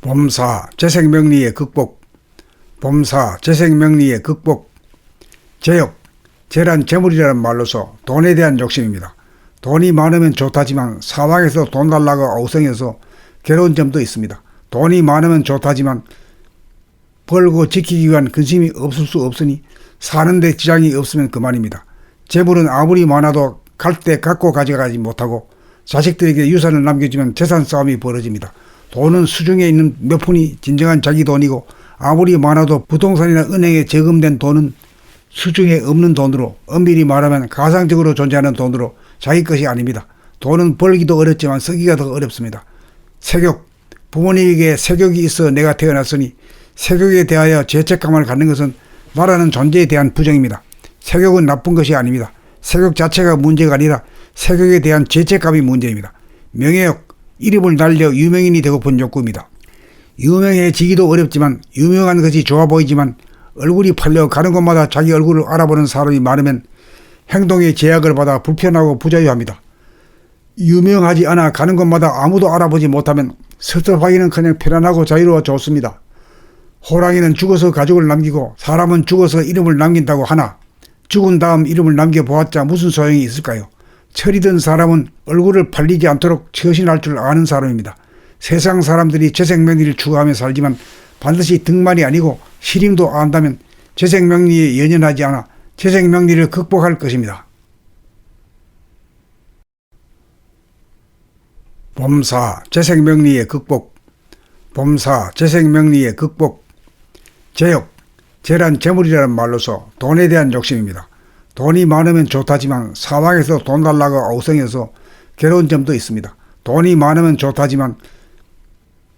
범사 재생명리의 극복. 범사 재생명리의 극복. 재욕, 재란 재물이라는 말로서 돈에 대한 욕심입니다. 돈이 많으면 좋다지만 사방에서 돈 달라고 엉성해서 괴로운 점도 있습니다. 돈이 많으면 좋다지만 벌고 지키기 위한 근심이 없을 수 없으니 사는데 지장이 없으면 그만입니다. 재물은 아무리 많아도 갈 때 갖고 가져가지 못하고 자식들에게 유산을 남겨주면 재산 싸움이 벌어집니다. 돈은 수중에 있는 몇 푼이 진정한 자기 돈이고 아무리 많아도 부동산이나 은행에 저금된 돈은 수중에 없는 돈으로, 엄밀히 말하면 가상적으로 존재하는 돈으로 자기 것이 아닙니다. 돈은 벌기도 어렵지만 쓰기가 더 어렵습니다. 세격, 부모님에게 세격이 있어 내가 태어났으니 세격에 대하여 죄책감을 갖는 것은 나라는 존재에 대한 부정입니다. 세격은 나쁜 것이 아닙니다. 세격 자체가 문제가 아니라 세격에 대한 죄책감이 문제입니다. 명예욕, 이름을 날려 유명인이 되고픈 욕구입니다. 유명해지기도 어렵지만 유명한 것이 좋아 보이지만 얼굴이 팔려 가는 곳마다 자기 얼굴을 알아보는 사람이 많으면 행동에 제약을 받아 불편하고 부자유합니다. 유명하지 않아 가는 곳마다 아무도 알아보지 못하면 섭섭하기는커녕 편안하고 자유로워 좋습니다. 호랑이는 죽어서 가족을 남기고 사람은 죽어서 이름을 남긴다고 하나 죽은 다음 이름을 남겨보았자 무슨 소용이 있을까요? 철이든 사람은 얼굴을 팔리지 않도록 처신할 줄 아는 사람입니다. 세상 사람들이 재생명리를 추구하며 살지만 반드시 득만이 아니고 시림도 안다면 재생명리에 연연하지 않아 재생명리를 극복할 것입니다. 범사 재생명리의 극복. 범사 재생명리의 극복. 재욕, 재란 재물이라는 말로서 돈에 대한 욕심입니다. 돈이 많으면 좋다지만 사방에서 돈 달라고 엉성해서 괴로운 점도 있습니다. 돈이 많으면 좋다지만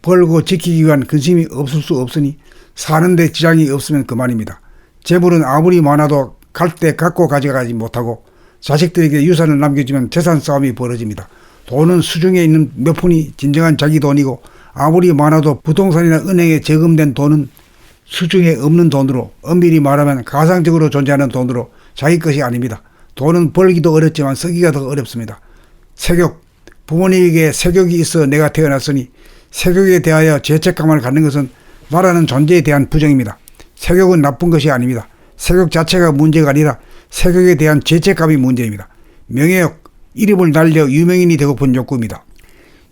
벌고 지키기 위한 근심이 없을 수 없으니 사는데 지장이 없으면 그만입니다. 재물은 아무리 많아도 갈 때 갖고 가져가지 못하고 자식들에게 유산을 남겨주면 재산 싸움이 벌어집니다. 돈은 수중에 있는 몇 푼이 진정한 자기 돈이고 아무리 많아도 부동산이나 은행에 저금된 돈은 수중에 없는 돈으로, 엄밀히 말하면 가상적으로 존재하는 돈으로 자기 것이 아닙니다. 돈은 벌기도 어렵지만 쓰기가 더 어렵습니다. 세격, 부모님에게 세격이 있어 내가 태어났으니 세격에 대하여 죄책감을 갖는 것은 나라는 존재에 대한 부정입니다. 세격은 나쁜 것이 아닙니다. 세격 자체가 문제가 아니라 세격에 대한 죄책감이 문제입니다. 명예욕, 이름을 날려 유명인이 되고픈 욕구입니다.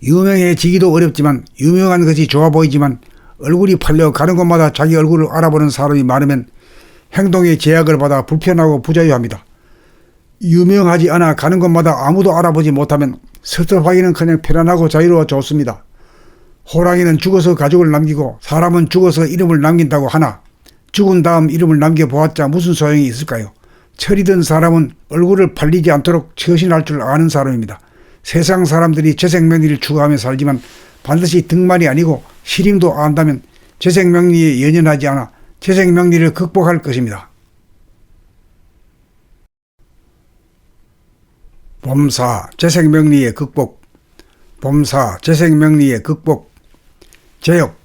유명해지기도 어렵지만 유명한 것이 좋아 보이지만 얼굴이 팔려 가는 곳마다 자기 얼굴을 알아보는 사람이 많으면 행동에 제약을 받아 불편하고 부자유합니다. 유명하지 않아 가는 곳마다 아무도 알아보지 못하면 섭섭하기는커녕 편안하고 자유로워 좋습니다. 호랑이는 죽어서 가족을 남기고 사람은 죽어서 이름을 남긴다고 하나 죽은 다음 이름을 남겨보았자 무슨 소용이 있을까요? 철이든 사람은 얼굴을 팔리지 않도록 처신할 줄 아는 사람입니다. 세상 사람들이 재생명리를 추구하며 살지만 반드시 득만이 아니고 시림도 안다면 재생명리에 연연하지 않아 재생명리를 극복할 것입니다. 범사 재생명리의 극복. 범사 재생명리의 극복. 재욕,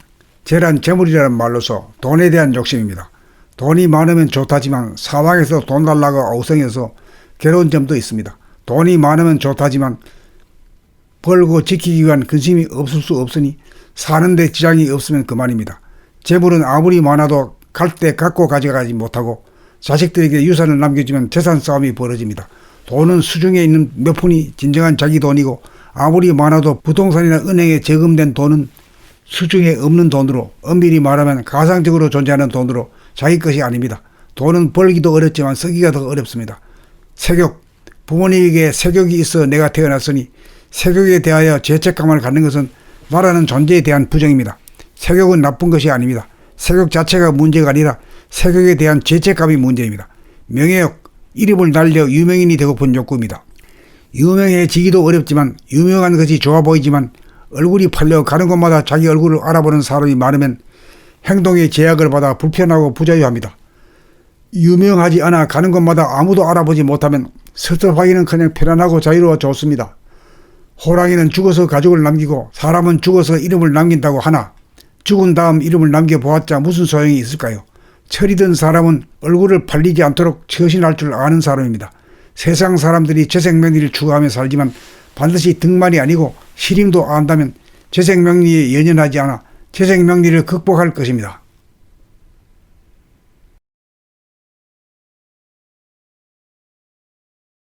재란 재물이라는 말로서 돈에 대한 욕심입니다. 돈이 많으면 좋다지만 사방에서 돈 달라고 엉성해서 괴로운 점도 있습니다. 돈이 많으면 좋다지만 벌고 지키기 위한 근심이 없을 수 없으니 사는데 지장이 없으면 그만입니다. 재물은 아무리 많아도 갈 때 갖고 가져가지 못하고 자식들에게 유산을 남겨주면 재산 싸움이 벌어집니다. 돈은 수중에 있는 몇 푼이 진정한 자기 돈이고 아무리 많아도 부동산이나 은행에 저금된 돈은 수중에 없는 돈으로, 엄밀히 말하면 가상적으로 존재하는 돈으로 자기 것이 아닙니다. 돈은 벌기도 어렵지만 쓰기가 더 어렵습니다. 세격, 부모님에게 세격이 있어 내가 태어났으니 세격에 대하여 죄책감을 갖는 것은 나라는 존재에 대한 부정입니다. 세격은 나쁜 것이 아닙니다. 세격 자체가 문제가 아니라 세격에 대한 죄책감이 문제입니다. 명예욕, 이름을 날려 유명인이 되고픈 욕구입니다. 유명해지기도 어렵지만 유명한 것이 좋아 보이지만 얼굴이 팔려 가는 곳마다 자기 얼굴을 알아보는 사람이 많으면 행동에 제약을 받아 불편하고 부자유합니다. 유명하지 않아 가는 곳마다 아무도 알아보지 못하면 섭섭하기는커녕 편안하고 자유로워 좋습니다. 호랑이는 죽어서 가족을 남기고 사람은 죽어서 이름을 남긴다고 하나 죽은 다음 이름을 남겨보았자 무슨 소용이 있을까요? 철이든 사람은 얼굴을 팔리지 않도록 처신할 줄 아는 사람입니다. 세상 사람들이 재생명리를 추구하며 살지만 반드시 득만이 아니고 시림도 안다면 재생명리에 연연하지 않아 재생명리를 극복할 것입니다.